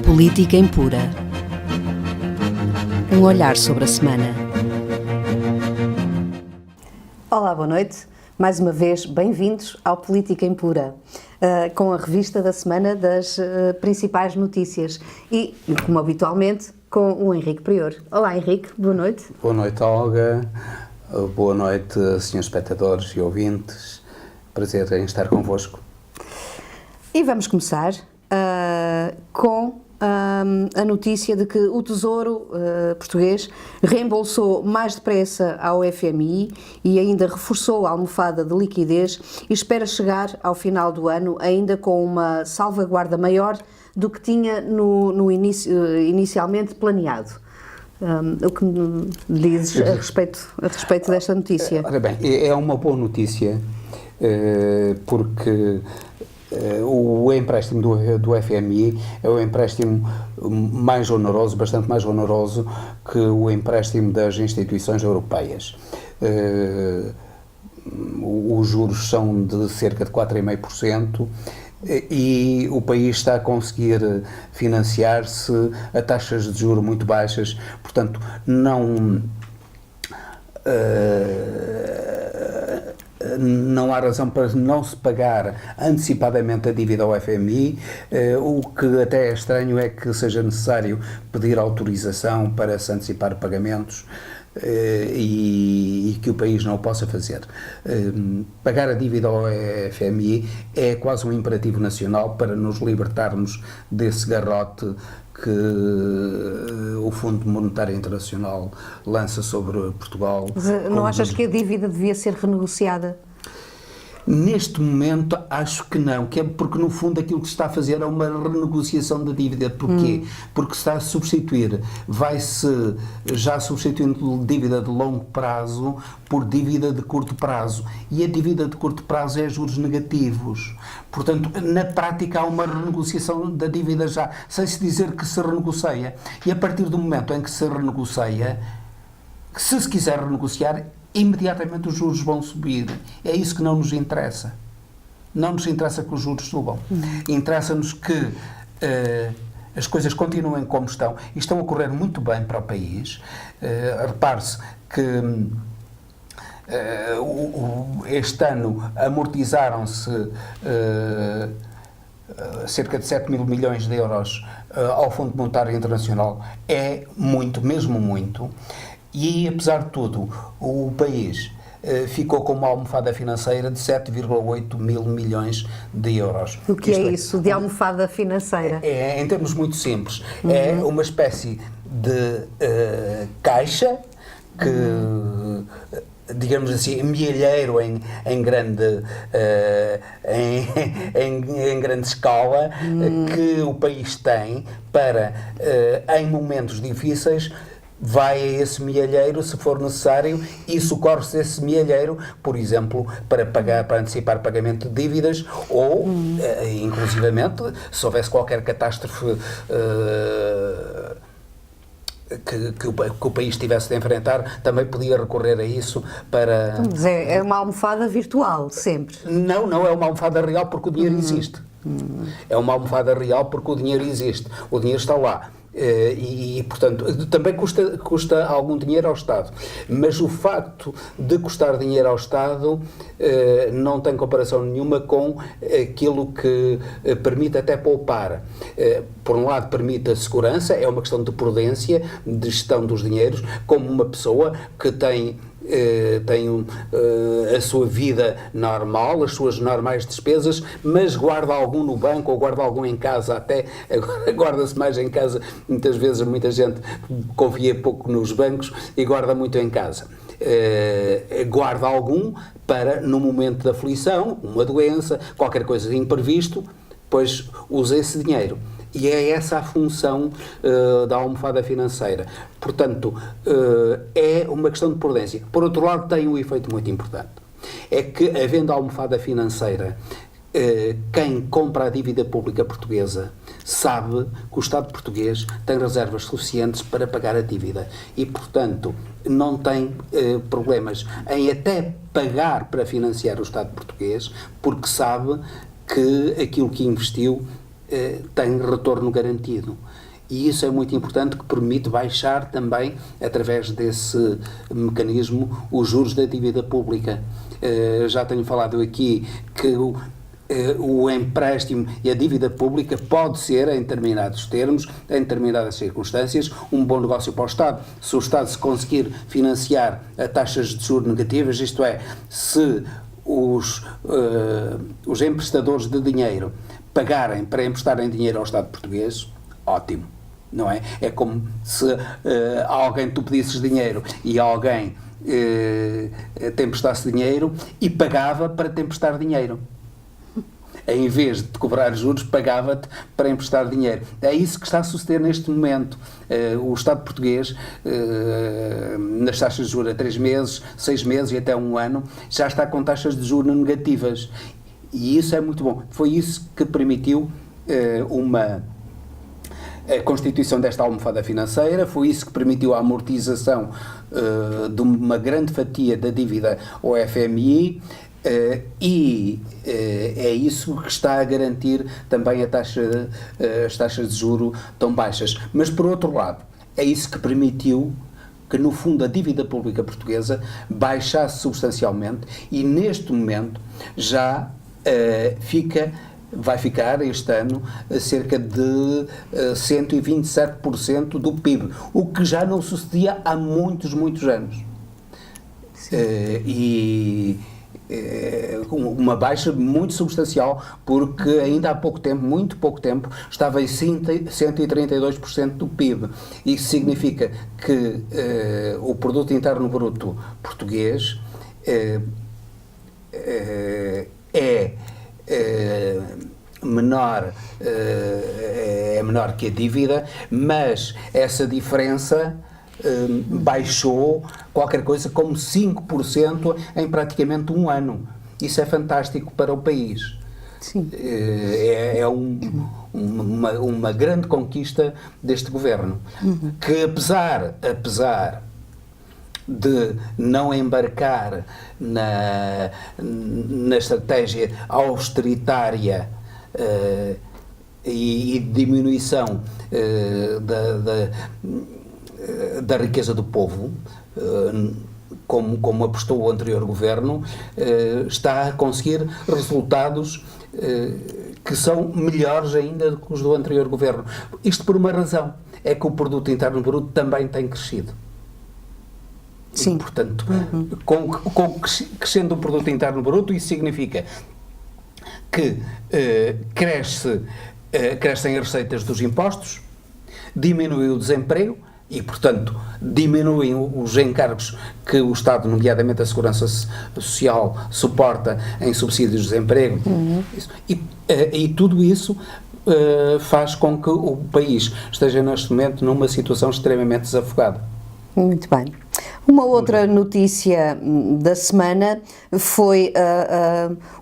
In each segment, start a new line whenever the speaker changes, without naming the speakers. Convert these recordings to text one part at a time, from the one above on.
Política Impura. Um olhar sobre a semana.
Olá, boa noite. Mais uma vez, bem-vindos ao Política Impura, com a revista da semana das principais notícias e, como habitualmente, com o Henrique Prior. Olá, Henrique, boa noite.
Boa noite, Olga. Boa noite, senhores espectadores e ouvintes. Prazer em estar convosco.
E vamos começar com a notícia de que o Tesouro português reembolsou mais depressa ao FMI e ainda reforçou a almofada de liquidez e espera chegar ao final do ano ainda com uma salvaguarda maior do que tinha inicialmente planeado. O que me dizes a respeito desta notícia?
Ora bem, é uma boa notícia porque o empréstimo do FMI é o empréstimo mais oneroso, bastante mais oneroso que o empréstimo das instituições europeias. Os juros são de cerca de 4,5% e o país está a conseguir financiar-se a taxas de juros muito baixas, portanto não há razão para não se pagar antecipadamente a dívida ao FMI. O que até é estranho é que seja necessário pedir autorização para se antecipar pagamentos e que o país não o possa fazer. Pagar a dívida ao FMI é quase um imperativo nacional para nos libertarmos desse garrote que o Fundo Monetário Internacional lança sobre Portugal.
Mas não achas que a dívida devia ser renegociada?
Neste momento acho que não, que é porque no fundo aquilo que se está a fazer é uma renegociação da dívida. Porquê? Porque se está a substituir, vai-se já substituindo dívida de longo prazo por dívida de curto prazo, e a dívida de curto prazo é juros negativos. Portanto, na prática há uma renegociação da dívida já, sem se dizer que se renegocia, e a partir do momento em que se renegocia, se quiser renegociar, imediatamente os juros vão subir. É isso que não nos interessa. Não nos interessa que os juros subam. Interessa-nos que as coisas continuem como estão e estão a correr muito bem para o país. Repare-se que este ano amortizaram-se cerca de 7 mil milhões de euros ao Fundo Monetário Internacional. É muito, mesmo muito. E, apesar de tudo, o país ficou com uma almofada financeira de 7,8 mil milhões de euros.
O que é isso, de almofada financeira?
É, em termos muito simples, é uma espécie de caixa que, digamos assim, milheiro em grande escala, que o país tem para, em momentos difíceis, vai a esse milheiro, se for necessário, e socorre-se esse milheiro, por exemplo, para antecipar pagamento de dívidas ou, inclusivamente, se houvesse qualquer catástrofe que o país tivesse de enfrentar, também podia recorrer a isso para...
Mas é uma almofada virtual, sempre?
Não é uma almofada real porque o dinheiro existe. É uma almofada real porque o dinheiro existe. O dinheiro está lá. Portanto, também custa algum dinheiro ao Estado, mas o facto de custar dinheiro ao Estado não tem comparação nenhuma com aquilo que permite até poupar. Por um lado permite a segurança, é uma questão de prudência, de gestão dos dinheiros, como uma pessoa que tem a sua vida normal, as suas normais despesas, mas guarda algum no banco ou guarda algum em casa, até guarda-se mais em casa. Muitas vezes muita gente confia pouco nos bancos e guarda muito em casa. Guarda algum para, no momento da aflição, uma doença, qualquer coisa de imprevisto, pois usa esse dinheiro. E é essa a função da almofada financeira. Portanto, é uma questão de prudência. Por outro lado, tem um efeito muito importante. É que, havendo a almofada financeira, quem compra a dívida pública portuguesa sabe que o Estado português tem reservas suficientes para pagar a dívida e, portanto, não tem problemas em até pagar para financiar o Estado português, porque sabe que aquilo que investiu tem retorno garantido. E isso é muito importante, que permite baixar também, através desse mecanismo, os juros da dívida pública. Já tenho falado aqui que o empréstimo e a dívida pública pode ser, em determinados termos, em determinadas circunstâncias, um bom negócio para o Estado. Se o Estado se conseguir financiar a taxas de juros negativas, isto é, se os emprestadores de dinheiro pagarem para emprestarem dinheiro ao Estado português, ótimo, não é? É como se alguém, tu pedisses dinheiro e alguém te emprestasse dinheiro e pagava para te emprestar dinheiro. Em vez de te cobrar juros, pagava-te para emprestar dinheiro. É isso que está a suceder neste momento. O Estado português, nas taxas de juros a 3 meses, 6 meses e até 1 ano, já está com taxas de juros negativas. E isso é muito bom. Foi isso que permitiu a constituição desta almofada financeira, foi isso que permitiu a amortização de uma grande fatia da dívida ao FMI, e é isso que está a garantir também as taxas de juro tão baixas. Mas, por outro lado, é isso que permitiu que, no fundo, a dívida pública portuguesa baixasse substancialmente, e neste momento já vai ficar este ano a cerca de 127% do PIB, o que já não sucedia há muitos, muitos anos. Uma baixa muito substancial, porque ainda há pouco tempo, muito pouco tempo, estava em 132% do PIB. Isso significa que o Produto Interno Bruto português é menor que a dívida, mas essa diferença baixou qualquer coisa como 5% em praticamente 1 ano. Isso é fantástico para o país.
Sim.
É uma grande conquista deste governo, que apesar de não embarcar na estratégia austeritária e diminuição da riqueza do povo, como apostou o anterior governo, está a conseguir resultados que são melhores ainda do que os do anterior governo. Isto por uma razão, é que o Produto Interno Bruto também tem crescido.
Sim.
E, portanto, crescendo o Produto Interno Bruto, isso significa que crescem as receitas dos impostos, diminui o desemprego e, portanto, diminuem os encargos que o Estado, nomeadamente a Segurança Social, suporta em subsídios de desemprego. E tudo isso faz com que o país esteja neste momento numa situação extremamente desafogada.
Muito bem. Uma outra notícia da semana foi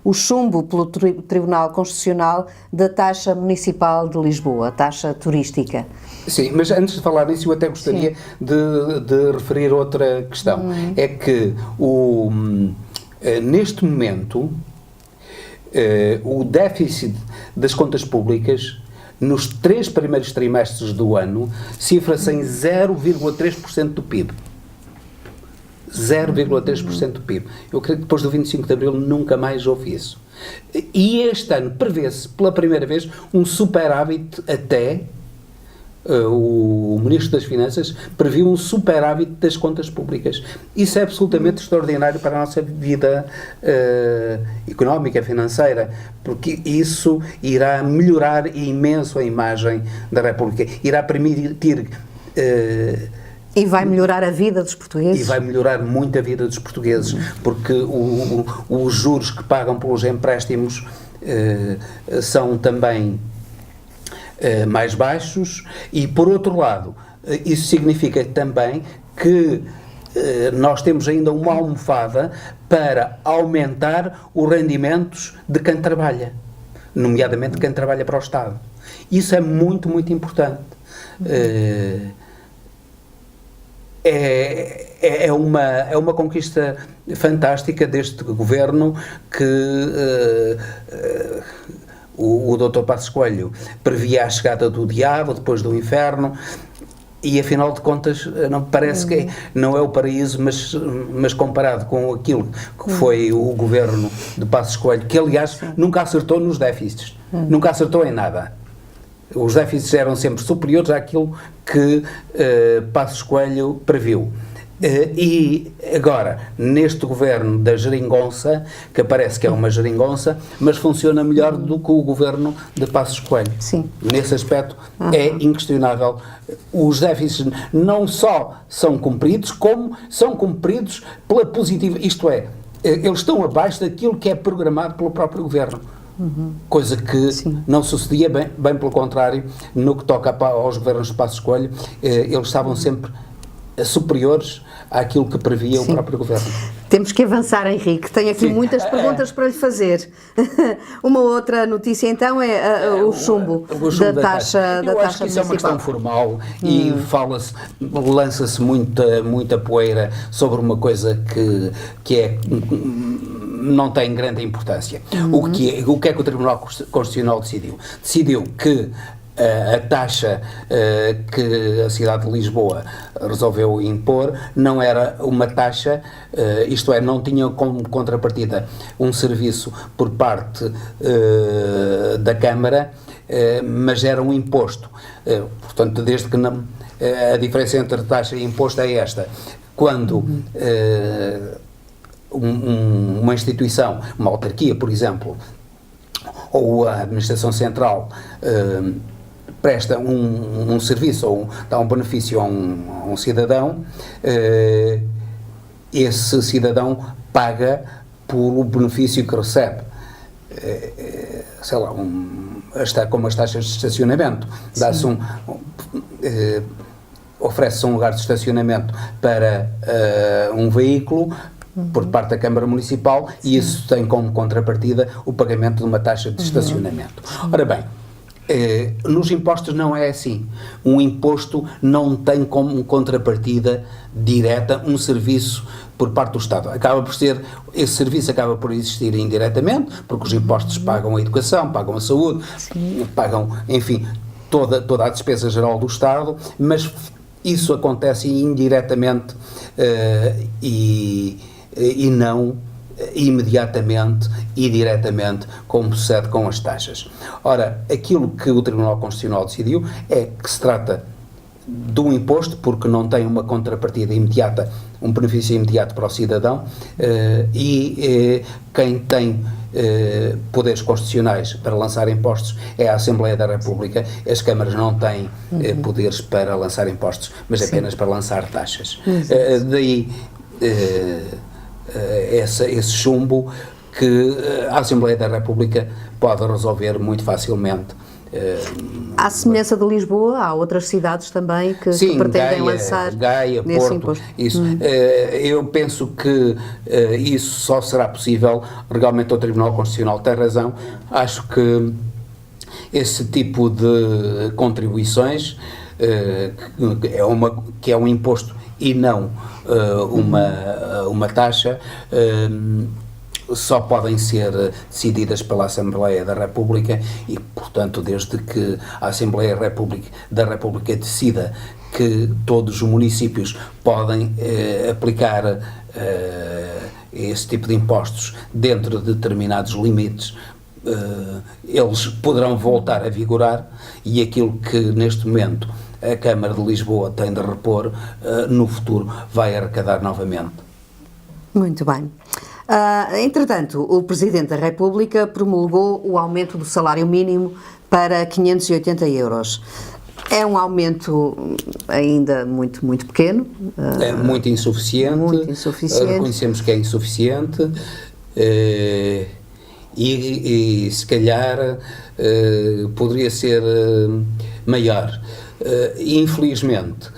o chumbo pelo Tribunal Constitucional da taxa municipal de Lisboa, a taxa turística.
Sim, mas antes de falar nisso, eu até gostaria de referir outra questão. É que neste momento o déficit das contas públicas nos 3 primeiros trimestres do ano cifra-se em 0,3% do PIB. 0,3% do PIB. Eu creio que depois do 25 de Abril nunca mais houve isso. E este ano prevê-se, pela primeira vez, um superávit até... o Ministro das Finanças previu um superávit das contas públicas. Isso é absolutamente extraordinário para a nossa vida económica, financeira, porque isso irá melhorar imenso a imagem da República, irá permitir...
E vai melhorar a vida dos portugueses?
E vai melhorar muito a vida dos portugueses, porque os juros que pagam pelos empréstimos são também mais baixos, e por outro lado, isso significa também que nós temos ainda uma almofada para aumentar os rendimentos de quem trabalha, nomeadamente de quem trabalha para o Estado. Isso é muito, muito importante. É uma conquista fantástica deste governo, que o Dr. Passos Coelho previa a chegada do diabo depois do inferno, e afinal de contas não parece que não é o paraíso, mas comparado com aquilo que foi o governo de Passos Coelho, que aliás nunca acertou nos déficits, nunca acertou em nada. Os déficits eram sempre superiores àquilo que Passos Coelho previu. E agora, neste governo da geringonça, que parece que é uma geringonça, mas funciona melhor do que o governo de Passos Coelho.
Sim.
Nesse aspecto é inquestionável. Os déficits não só são cumpridos, como são cumpridos pela positiva, isto é, eles estão abaixo daquilo que é programado pelo próprio governo. Coisa que não sucedia, bem pelo contrário, no que toca aos governos de Passos Coelho, eles estavam sempre superiores àquilo que previa o próprio governo.
Temos que avançar, Henrique. Tenho aqui muitas perguntas para lhe fazer. Uma outra notícia, então, é o chumbo da taxa
Eu acho que isso é uma questão formal e lança-se muita poeira sobre uma coisa que não tem grande importância. O que é que o Tribunal Constitucional decidiu? Decidiu que a taxa que a cidade de Lisboa resolveu impor não era uma taxa, isto é, não tinha como contrapartida um serviço por parte da Câmara, mas era um imposto. Portanto, desde que não, a diferença entre taxa e imposto é esta. Quando uma instituição, uma autarquia, por exemplo, ou a administração central presta um serviço ou dá um benefício a um cidadão, esse cidadão paga por o benefício que recebe. Sei lá, como as taxas de estacionamento. Dá-se oferece-se um lugar de estacionamento para um veículo por parte da Câmara Municipal e isso tem como contrapartida o pagamento de uma taxa de estacionamento. Ora bem, nos impostos não é assim. Um imposto não tem como contrapartida direta um serviço por parte do Estado. Esse serviço acaba por existir indiretamente, porque os impostos pagam a educação, pagam a saúde, pagam, enfim, toda a despesa geral do Estado, mas isso acontece indiretamente e não imediatamente e diretamente, como sucede com as taxas. Ora, aquilo que o Tribunal Constitucional decidiu é que se trata de um imposto, porque não tem uma contrapartida imediata, um benefício imediato para o cidadão, e quem tem poderes constitucionais para lançar impostos é a Assembleia da República. As câmaras não têm poderes para lançar impostos, mas apenas para lançar taxas. Daí esse chumbo que a Assembleia da República pode resolver muito facilmente.
À semelhança de Lisboa, há outras cidades também que pretendem lançar
Gaia,
nesse
Porto,
imposto.
Isso. Eu penso que isso só será possível, realmente o Tribunal Constitucional tem razão, acho que esse tipo de contribuições, que é um imposto e não uma taxa, só podem ser decididas pela Assembleia da República e, portanto, desde que a Assembleia da República decida que todos os municípios podem aplicar esse tipo de impostos dentro de determinados limites, eles poderão voltar a vigorar e aquilo que neste momento a Câmara de Lisboa tem de repor, no futuro vai arrecadar novamente.
Muito bem. Entretanto, o Presidente da República promulgou o aumento do salário mínimo para 580 euros. É um aumento ainda muito pequeno.
É muito insuficiente. Reconhecemos que é insuficiente e se calhar poderia ser maior. Infelizmente,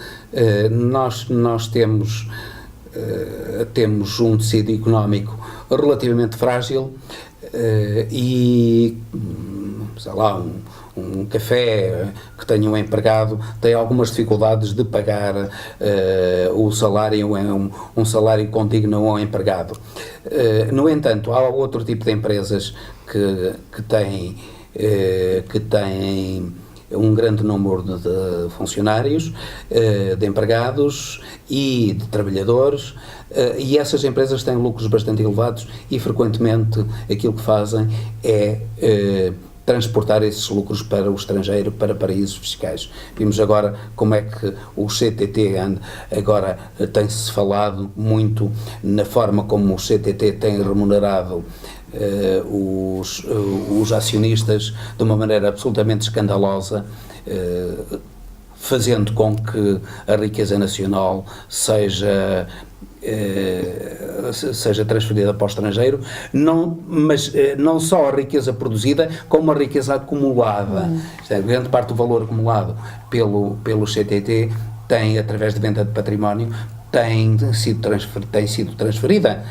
nós temos um tecido económico relativamente frágil e, sei lá, um café que tenha um empregado tem algumas dificuldades de pagar o salário, um salário condigno ao empregado. No entanto, há outro tipo de empresas que têm que têm um grande número de funcionários, de empregados e de trabalhadores, e essas empresas têm lucros bastante elevados e frequentemente aquilo que fazem é transportar esses lucros para o estrangeiro, para paraísos fiscais. Vimos agora como é que o CTT agora tem-se falado muito na forma como o CTT tem remunerado os acionistas de uma maneira absolutamente escandalosa, fazendo com que a riqueza nacional seja transferida para o estrangeiro, mas não só a riqueza produzida, como a riqueza acumulada. Grande parte do valor acumulado pelo CTT tem, através de venda de património, tem sido transferida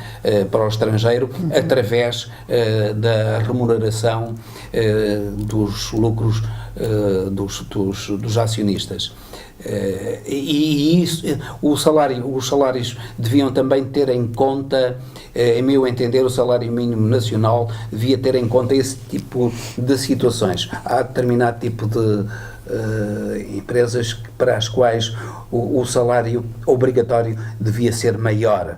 para o estrangeiro através da remuneração dos lucros dos acionistas. E isso, os salários deviam também ter em conta, em meu entender, o salário mínimo nacional devia ter em conta esse tipo de situações. Há determinado tipo de empresas para as quais o salário obrigatório devia ser maior.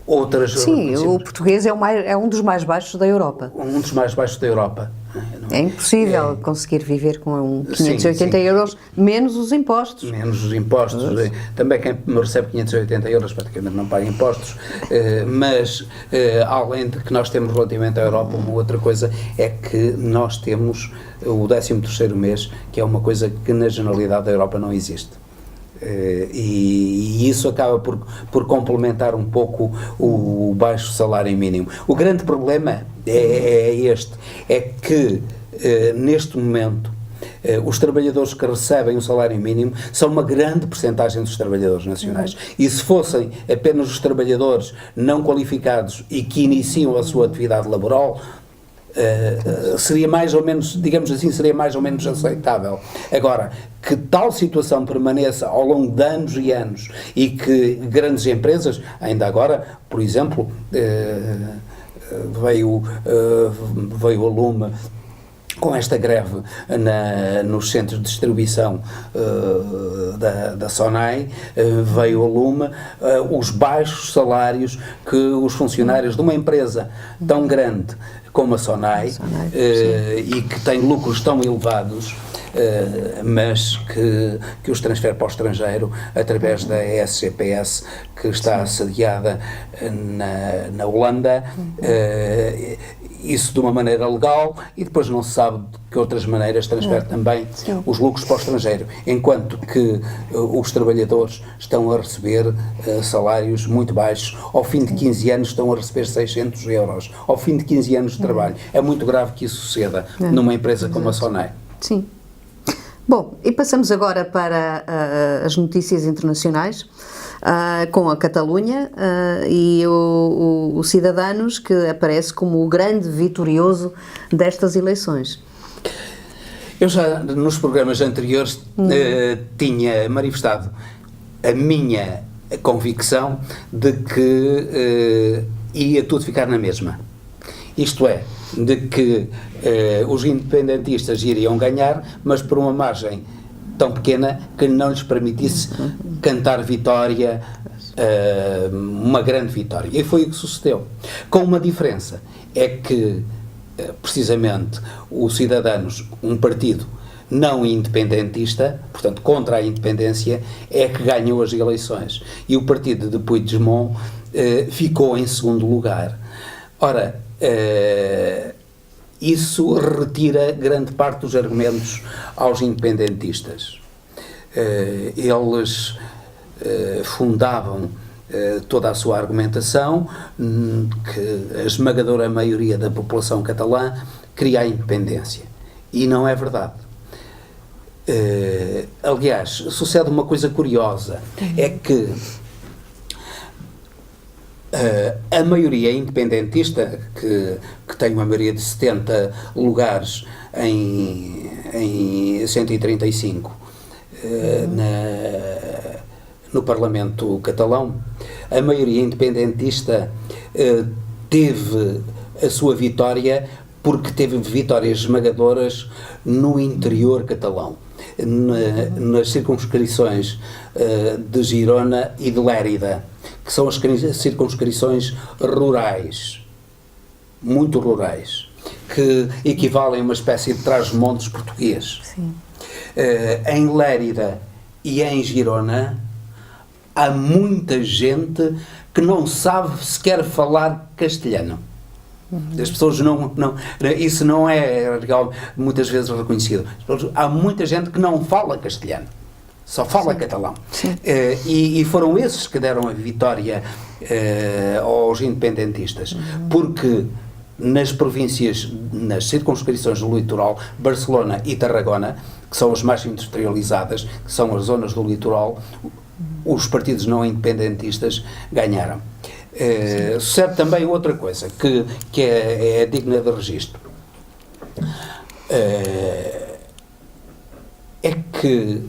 Outras...
Sim, o português é um dos mais baixos da Europa.
Um dos mais baixos da Europa.
É impossível conseguir viver com 580 euros, menos os impostos.
Menos os impostos. Também quem recebe 580 euros praticamente não paga impostos. Mas, além de que nós temos relativamente à Europa, uma outra coisa é que nós temos o 13º mês, que é uma coisa que na generalidade da Europa não existe. E isso acaba por complementar um pouco o baixo salário mínimo. O grande problema é que neste momento os trabalhadores que recebem o salário mínimo são uma grande percentagem dos trabalhadores nacionais. E se fossem apenas os trabalhadores não qualificados e que iniciam a sua atividade laboral, seria mais ou menos, digamos assim, seria mais ou menos aceitável. Agora, que tal situação permaneça ao longo de anos e anos e que grandes empresas, ainda agora, por exemplo, veio a Lume com esta greve nos centros de distribuição da SONAI, veio a lume os baixos salários que os funcionários de uma empresa tão grande como a SONAI, e que tem lucros tão elevados, mas que os transfere para o estrangeiro através da SGPS, que está sediada na Holanda, isso de uma maneira legal, e depois não se sabe de que outras maneiras transfere também os lucros para o estrangeiro, enquanto que os trabalhadores estão a receber salários muito baixos. Ao fim de 15 anos estão a receber 600 euros, ao fim de 15 anos de trabalho. É muito grave que isso suceda numa empresa como a SONAI.
Sim. Bom, e passamos agora para as notícias internacionais, com a Catalunha e o Ciudadanos, que aparece como o grande vitorioso destas eleições.
Eu já nos programas anteriores tinha manifestado a minha convicção de que ia tudo ficar na mesma. Isto é, de que os independentistas iriam ganhar, mas por uma margem tão pequena que não lhes permitisse cantar vitória, uma grande vitória. E foi o que sucedeu. Com uma diferença, é que, precisamente, o Ciudadanos, um partido não independentista, portanto contra a independência, é que ganhou as eleições. E o partido de Puigdemont ficou em segundo lugar. Ora, isso retira grande parte dos argumentos aos independentistas. Eles fundavam toda a sua argumentação que a esmagadora maioria da população catalã queria a independência. E não é verdade. Aliás, sucede uma coisa curiosa, é que a maioria independentista, que tem uma maioria de 70 lugares em 135 no Parlamento catalão, a maioria independentista teve a sua vitória porque teve vitórias esmagadoras no interior catalão, nas circunscrições de Girona e de Lérida, que são as circunscrições rurais, muito rurais, que equivalem a uma espécie de trás-montes português.
Sim.
Em Lérida e em Girona há muita gente que não sabe sequer falar castelhano. As pessoas isso não é muitas vezes reconhecido. Há muita gente que não fala castelhano, só fala catalão. E foram esses que deram a vitória aos independentistas, porque nas províncias, nas circunscrições do litoral, Barcelona e Tarragona, que são as mais industrializadas, que são as zonas do litoral, os partidos não independentistas ganharam. Sucede também outra coisa que é digna de registro. É que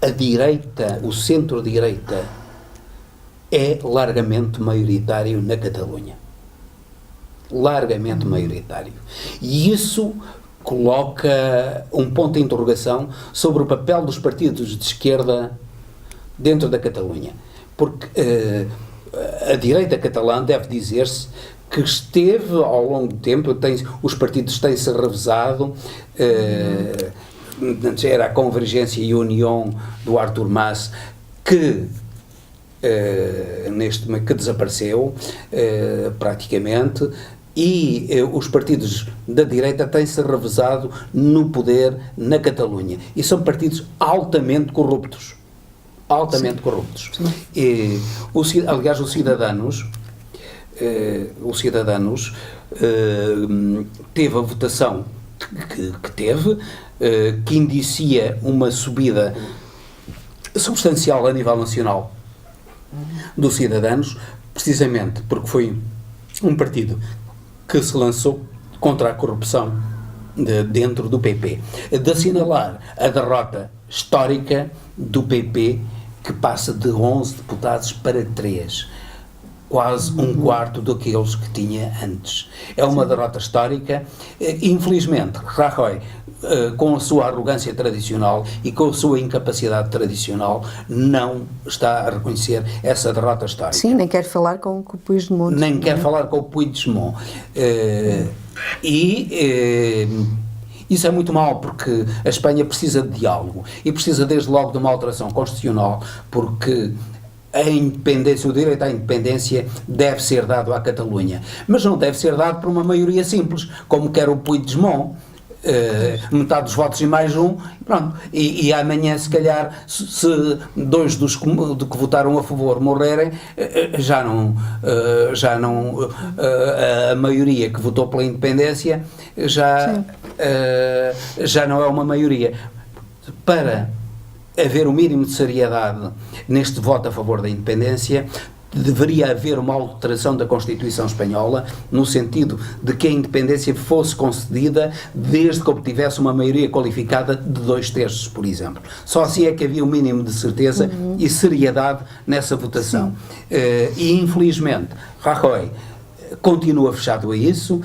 a direita, o centro-direita, é largamente maioritário na Catalunha. Largamente maioritário. E isso coloca um ponto de interrogação sobre o papel dos partidos de esquerda dentro da Catalunha. Porque a direita catalã, deve dizer-se, que esteve ao longo do tempo, os partidos têm-se revezado, era a Convergência e União do Artur Mas, que desapareceu praticamente, e os partidos da direita têm-se revezado no poder na Catalunha. E são partidos altamente corruptos. Altamente corruptos. E, aliás, o Ciudadanos teve a votação que teve, que indicia uma subida substancial a nível nacional do Ciudadanos, precisamente porque foi um partido que se lançou contra a corrupção dentro do PP. De assinalar a derrota histórica do PP, que passa de 11 deputados para 3, quase um quarto daqueles que tinha antes. É uma derrota histórica. Infelizmente, Rajoy, com a sua arrogância tradicional e com a sua incapacidade tradicional, não está a reconhecer essa derrota histórica.
Sim, nem quer falar com o Puigdemont.
Nem quer falar com o Puigdemont. Isso é muito mau, porque a Espanha precisa de diálogo e precisa desde logo de uma alteração constitucional, porque a independência, o direito à independência deve ser dado à Catalunha, mas não deve ser dado por uma maioria simples, como quer o Puigdemont. Metade dos votos e mais um, pronto, e amanhã se calhar se dois dos que votaram a favor morrerem, já não a maioria que votou pela independência já não é uma maioria. Para haver o mínimo de seriedade neste voto a favor da independência, deveria haver uma alteração da Constituição Espanhola, no sentido de que a independência fosse concedida desde que obtivesse uma maioria qualificada de 2/3, por exemplo. Só assim é que havia um mínimo de certeza e seriedade nessa votação. E infelizmente Rajoy continua fechado a isso.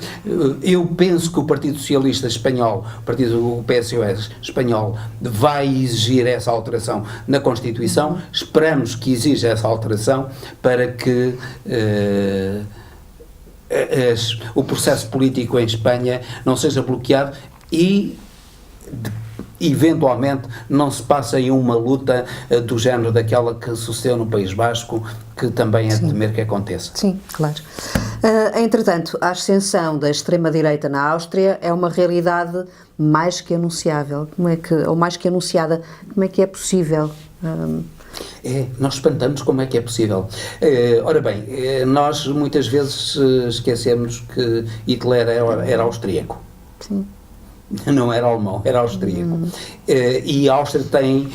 Eu penso que o Partido Socialista Espanhol, o PSOE espanhol, vai exigir essa alteração na Constituição. Esperamos que exija essa alteração para que o processo político em Espanha não seja bloqueado e eventualmente não se passa em uma luta do género daquela que sucedeu no País Basco, que também é de temer que aconteça.
Sim, claro. Entretanto, a ascensão da extrema-direita na Áustria é uma realidade mais que anunciável. Ou mais que anunciada, como é que é possível?
Nós espantamos como é que é possível. Ora bem, nós muitas vezes esquecemos que Hitler era austríaco.
Sim.
Não era alemão, era austríaco. E a Áustria tem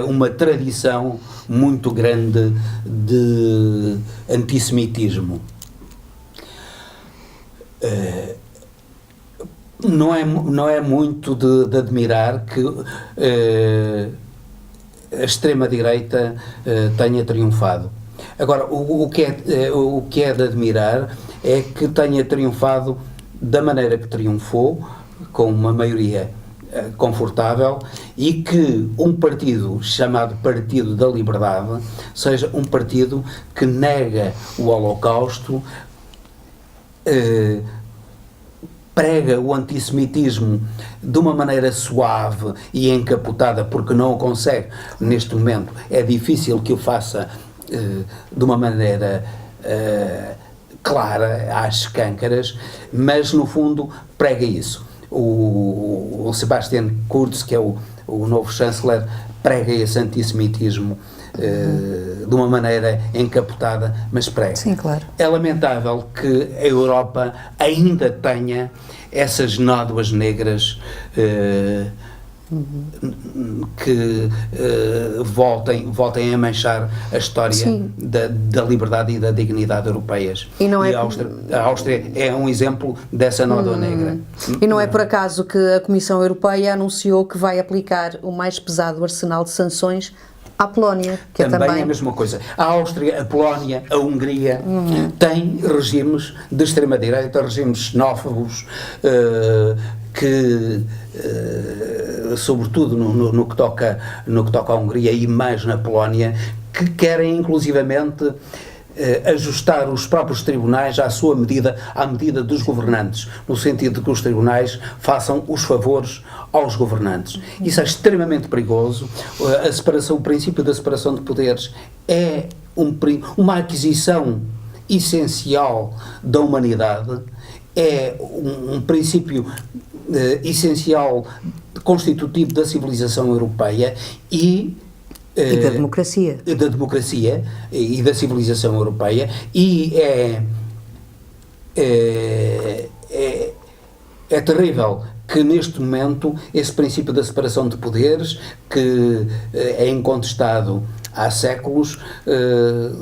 uma tradição muito grande de antissemitismo. Não é muito de admirar que a extrema-direita tenha triunfado. Agora, o que é de admirar é que tenha triunfado da maneira que triunfou, com uma maioria confortável, e que um partido chamado Partido da Liberdade seja um partido que nega o Holocausto, prega o antissemitismo de uma maneira suave e encapotada, porque não o consegue neste momento. É difícil que o faça de uma maneira clara, às escâncaras, mas no fundo prega isso. O Sebastian Kurz, que é o novo chanceler, prega esse antissemitismo de uma maneira encapotada, mas prega.
Sim, claro.
É lamentável que a Europa ainda tenha essas nódoas negras que voltem a manchar a história da liberdade e da dignidade europeias.
E
a Áustria é um exemplo dessa nódoa negra.
E não é por acaso que a Comissão Europeia anunciou que vai aplicar o mais pesado arsenal de sanções à Polónia, que
também
é
a mesma coisa. A Áustria, a Polónia, a Hungria têm regimes de extrema-direita, regimes xenófobos, que sobretudo no que toca à Hungria e mais na Polónia, que querem inclusivamente ajustar os próprios tribunais à medida dos governantes, no sentido de que os tribunais façam os favores aos governantes. Isso é extremamente perigoso. O princípio da separação de poderes é uma aquisição essencial da humanidade, é um princípio essencial, constitutivo da civilização europeia e
da democracia.
Da democracia e da civilização europeia, e é terrível que neste momento esse princípio da separação de poderes, que é incontestado há séculos,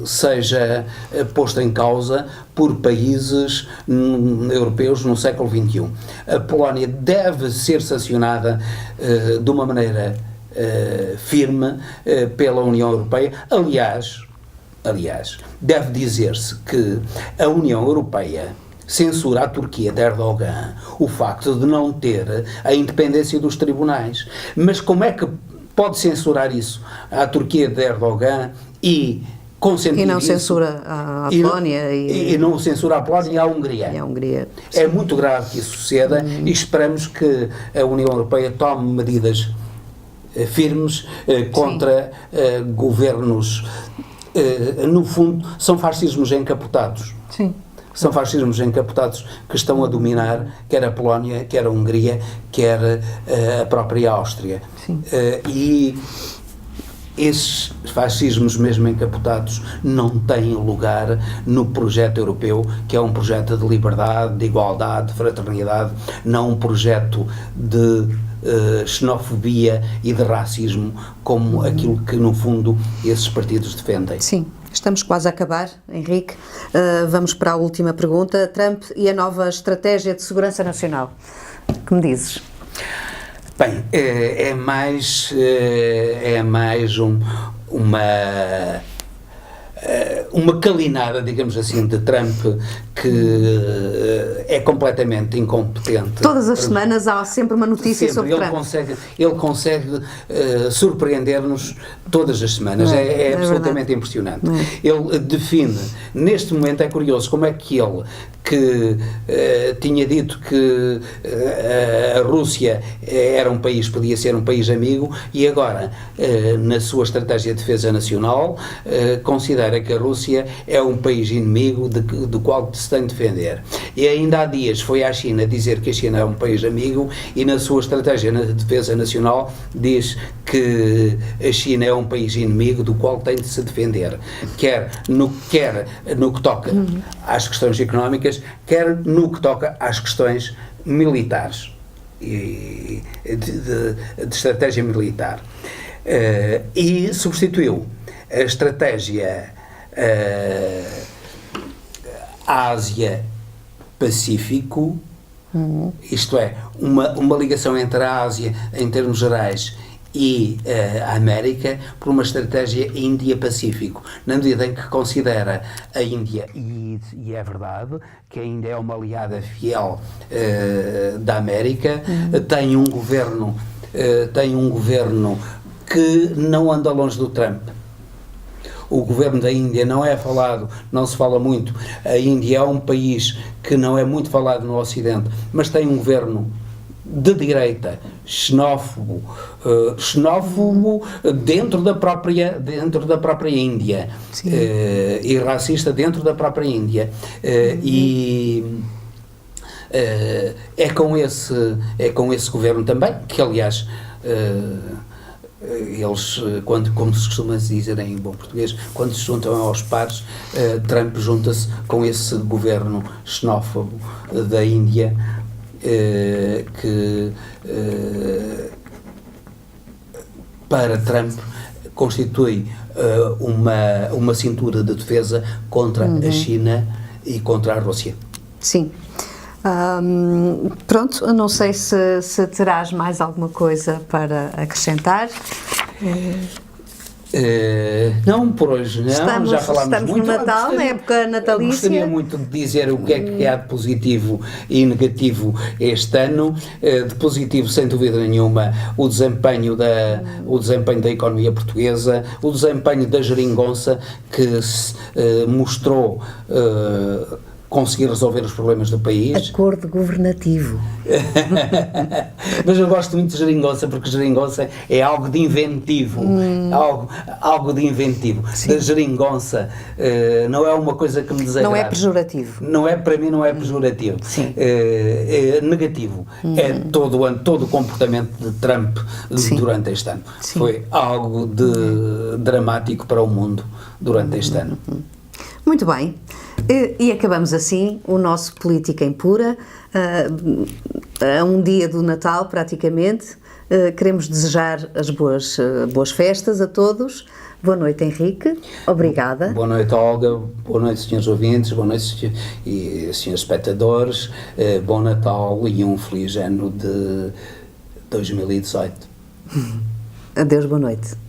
seja posto em causa por países europeus no século XXI. A Polónia deve ser sancionada de uma maneira firme pela União Europeia. Aliás, deve dizer-se que a União Europeia censura à Turquia de Erdogan o facto de não ter a independência dos tribunais. Mas como é que pode censurar isso à Turquia de Erdogan e consentir
e não
isso,
censura a Polónia
e não censura a Polónia e a Hungria?
E a Hungria.
É muito grave que isso suceda e esperamos que a União Europeia tome medidas firmes contra governos, no fundo, são fascismos encapotados.
Sim.
São fascismos encapotados que estão a dominar quer a Polónia, quer a Hungria, quer a própria Áustria. E esses fascismos mesmo encapotados não têm lugar no projeto europeu, que é um projeto de liberdade, de igualdade, de fraternidade, não um projeto de xenofobia e de racismo, como aquilo que no fundo esses partidos defendem.
Sim. Estamos quase a acabar, Henrique. Vamos para a última pergunta. Trump e a nova estratégia de segurança nacional. Que me dizes?
Bem, é mais uma calinada, digamos assim, de Trump, que é completamente incompetente.
Todas as semanas há sempre uma notícia sobre Trump.
Ele consegue surpreender-nos todas as semanas. É absolutamente impressionante. Ele define, neste momento é curioso, como é que ele, que tinha dito que a Rússia era um país, podia ser um país amigo, e agora, na sua estratégia de defesa nacional, considera que a Rússia é um país inimigo do qual se tem de defender. E ainda há dias foi à China dizer que a China é um país amigo, e na sua estratégia de defesa nacional diz que a China é um país inimigo do qual tem de se defender, quer no que toca às questões económicas, quer no que toca às questões militares e de estratégia militar. E substituiu a estratégia Ásia-Pacífico, isto é, uma ligação entre a Ásia, em termos gerais, e a América por uma estratégia Índia-Pacífico, na medida em que considera a Índia, e é verdade, que a Índia é uma aliada fiel da América, tem um governo que não anda longe do Trump. O governo da Índia não se fala muito. A Índia é um país que não é muito falado no Ocidente, mas tem um governo de direita, xenófobo dentro da própria Índia, e racista dentro da própria Índia, é com esse governo também, que aliás eles, como se costuma dizer em bom português, quando se juntam aos pares, Trump junta-se com esse governo xenófobo da Índia, que para Trump constitui uma cintura de defesa contra a China e contra a Rússia.
Sim. Pronto, não sei se terás mais alguma coisa para acrescentar.
Não, por hoje não, já falámos muito.
Estamos no Natal, na época natalícia.
Gostaria muito de dizer o que é que há de positivo e negativo este ano. De positivo, sem dúvida nenhuma, o desempenho da economia portuguesa, o desempenho da geringonça, que mostrou conseguir resolver os problemas do país.
Acordo governativo.
Mas eu gosto muito de geringonça, porque geringonça é algo de inventivo. Algo de inventivo.
Sim.
Da geringonça não é uma coisa que me desagrada.
Não é pejorativo.
Para mim não é pejorativo.
Sim.
É negativo. É todo o comportamento de Trump durante este ano.
Sim.
Foi algo de dramático para o mundo durante este ano.
Muito bem. E acabamos assim o nosso Política Impura, a um dia do Natal praticamente. Queremos desejar as boas festas a todos. Boa noite, Henrique. Obrigada.
Boa noite, Olga. Boa noite, senhores ouvintes. Boa noite, senhores espectadores. Bom Natal e um feliz ano de 2018.
Adeus, boa noite.